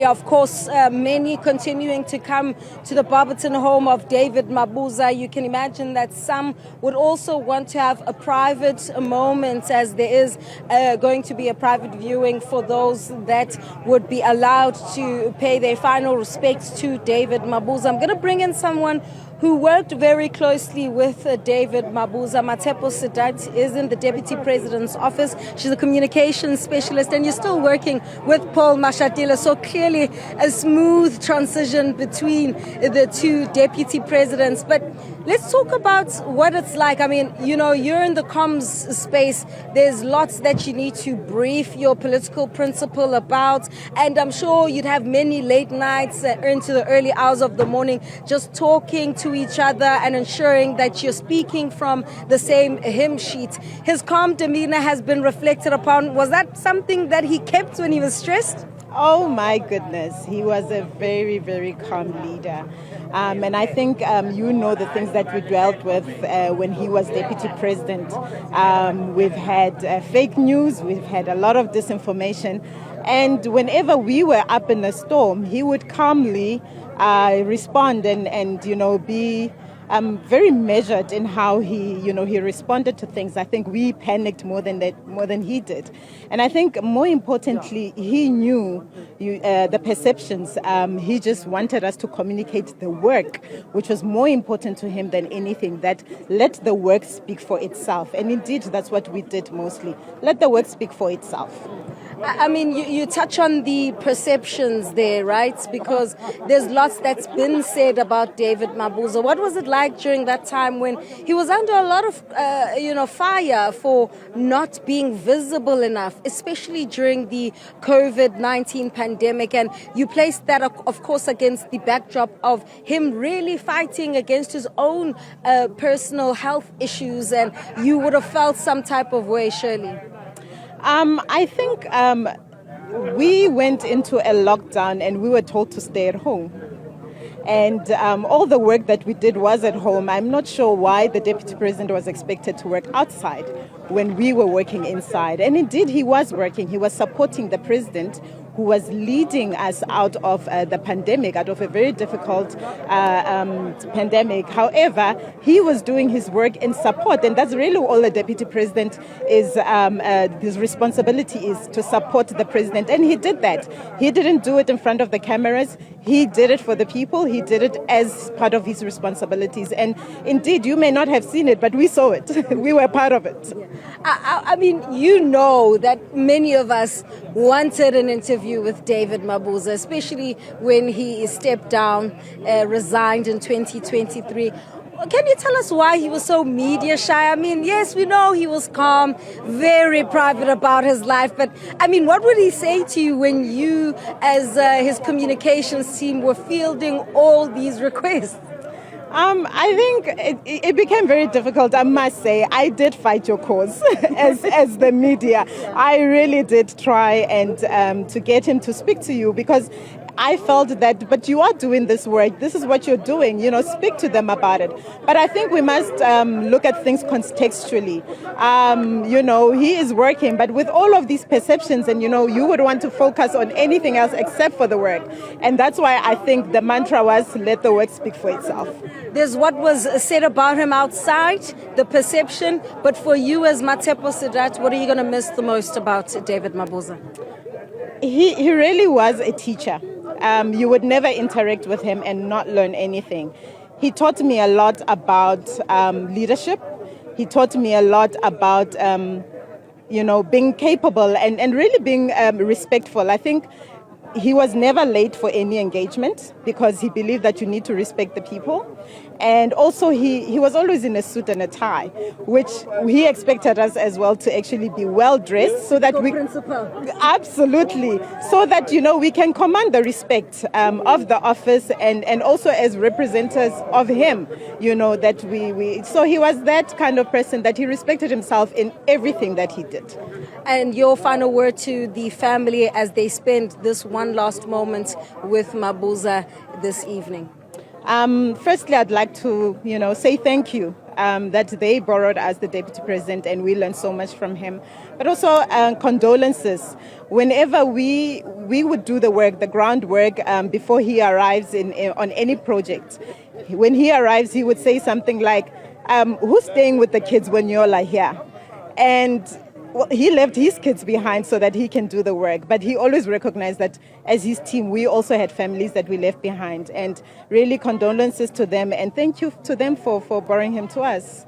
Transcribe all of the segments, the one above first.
Of course, many continuing to come to the Barberton home of David Mabuza. You can imagine that some would also want to have a private moment, as there is going to be a private viewing for those that would be allowed to pay their final respects to David Mabuza. I'm going to bring in someone who worked very closely with David Mabuza. Matshepo Sedat is in the Deputy President's office. She's a communications specialist, and you're still working with Paul Mashatile. So clearly a smooth transition between the two Deputy Presidents. But let's talk about what it's like. I mean, you know, you're in the comms space. There's lots that you need to brief your political principal about. And I'm sure you'd have many late nights into the early hours of the morning just talking to each other and ensuring that you're speaking from the same hymn sheet. His calm demeanor has been reflected upon. Was that something that he kept when he was stressed? Oh my goodness, he was a very, very calm leader. And I think you know the things that we dealt with when he was deputy president. We've had fake news, we've had a lot of disinformation. And whenever we were up in a storm, he would calmly respond and be very measured in how he responded to things. I think we panicked more than he did. And I think more importantly, he knew the perceptions. He just wanted us to communicate the work, which was more important to him than anything, that let the work speak for itself. And indeed, that's what we did mostly. Let the work speak for itself. I mean, you touch on the perceptions there, right? Because there's lots that's been said about David Mabuza. What was it like during that time when he was under a lot of, fire for not being visible enough, especially during the COVID-19 pandemic? And you placed that, of course, against the backdrop of him really fighting against his own personal health issues. And you would have felt some type of way, surely. I think we went into a lockdown and we were told to stay at home. And all the work that we did was at home. I'm not sure why the Deputy President was expected to work outside when we were working inside. And indeed, he was working. He was supporting the President, who was leading us out of the pandemic, out of a very difficult pandemic. However, he was doing his work in support, and that's really all a deputy president is. His responsibility is to support the president, and he did that. He didn't do it in front of the cameras. He did it for the people. He did it as part of his responsibilities. And indeed, you may not have seen it, but we saw it. We were part of it. Yeah. I mean, you know that many of us wanted an interview with David Mabuza, especially when he stepped down, resigned in 2023. Can you tell us why he was so media shy? I mean, yes, we know he was calm, very private about his life, but I mean, what would he say to you when you, as his communications team, were fielding all these requests? I think it became very difficult, I must say. I did fight your cause as the media. I really did try and to get him to speak to you, because I felt that, but you are doing this work. This is what you're doing. Speak to them about it. But I think we must look at things contextually. He is working, but with all of these perceptions, and you would want to focus on anything else except for the work. And that's why I think the mantra was, let the work speak for itself. There's what was said about him outside, the perception, but for you as Matshepo Sedat, what are you going to miss the most about David Mabuza? He really was a teacher. You would never interact with him and not learn anything. He taught me a lot about leadership. He taught me a lot about, being capable and really being respectful. I think he was never late for any engagement because he believed that you need to respect the people. And also he was always in a suit and a tie, which he expected us as well to actually be well dressed so that we absolutely, so that we can command the respect of the office and also as representatives of him, that we so he was that kind of person that he respected himself in everything that he did. And your final word to the family as they spend this one last moment with Mabuza this evening? Firstly, I'd like to, say thank you that they borrowed as the deputy president, and we learned so much from him. But also condolences. Whenever we would do the work, the groundwork, before he arrives on any project, when he arrives, he would say something like, who's staying with the kids when you're like here? And well, he left his kids behind so that he can do the work. But he always recognized that as his team, we also had families that we left behind. And really condolences to them. And thank you to them for borrowing him to us.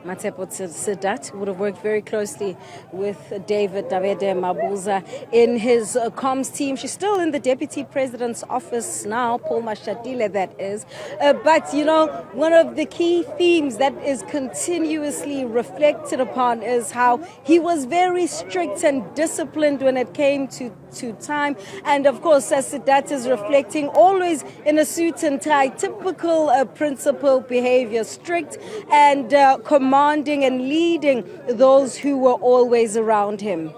Matshepo Sedat would have worked very closely with David Mabuza in his comms team. She's still in the deputy president's office now, Paul Mashatile that is. But, you know, one of the key themes that is continuously reflected upon is how he was very strict and disciplined when it came to time. And of course, as Sedat is reflecting, always in a suit and tie, typical principal behavior, strict and commanding and leading those who were always around him.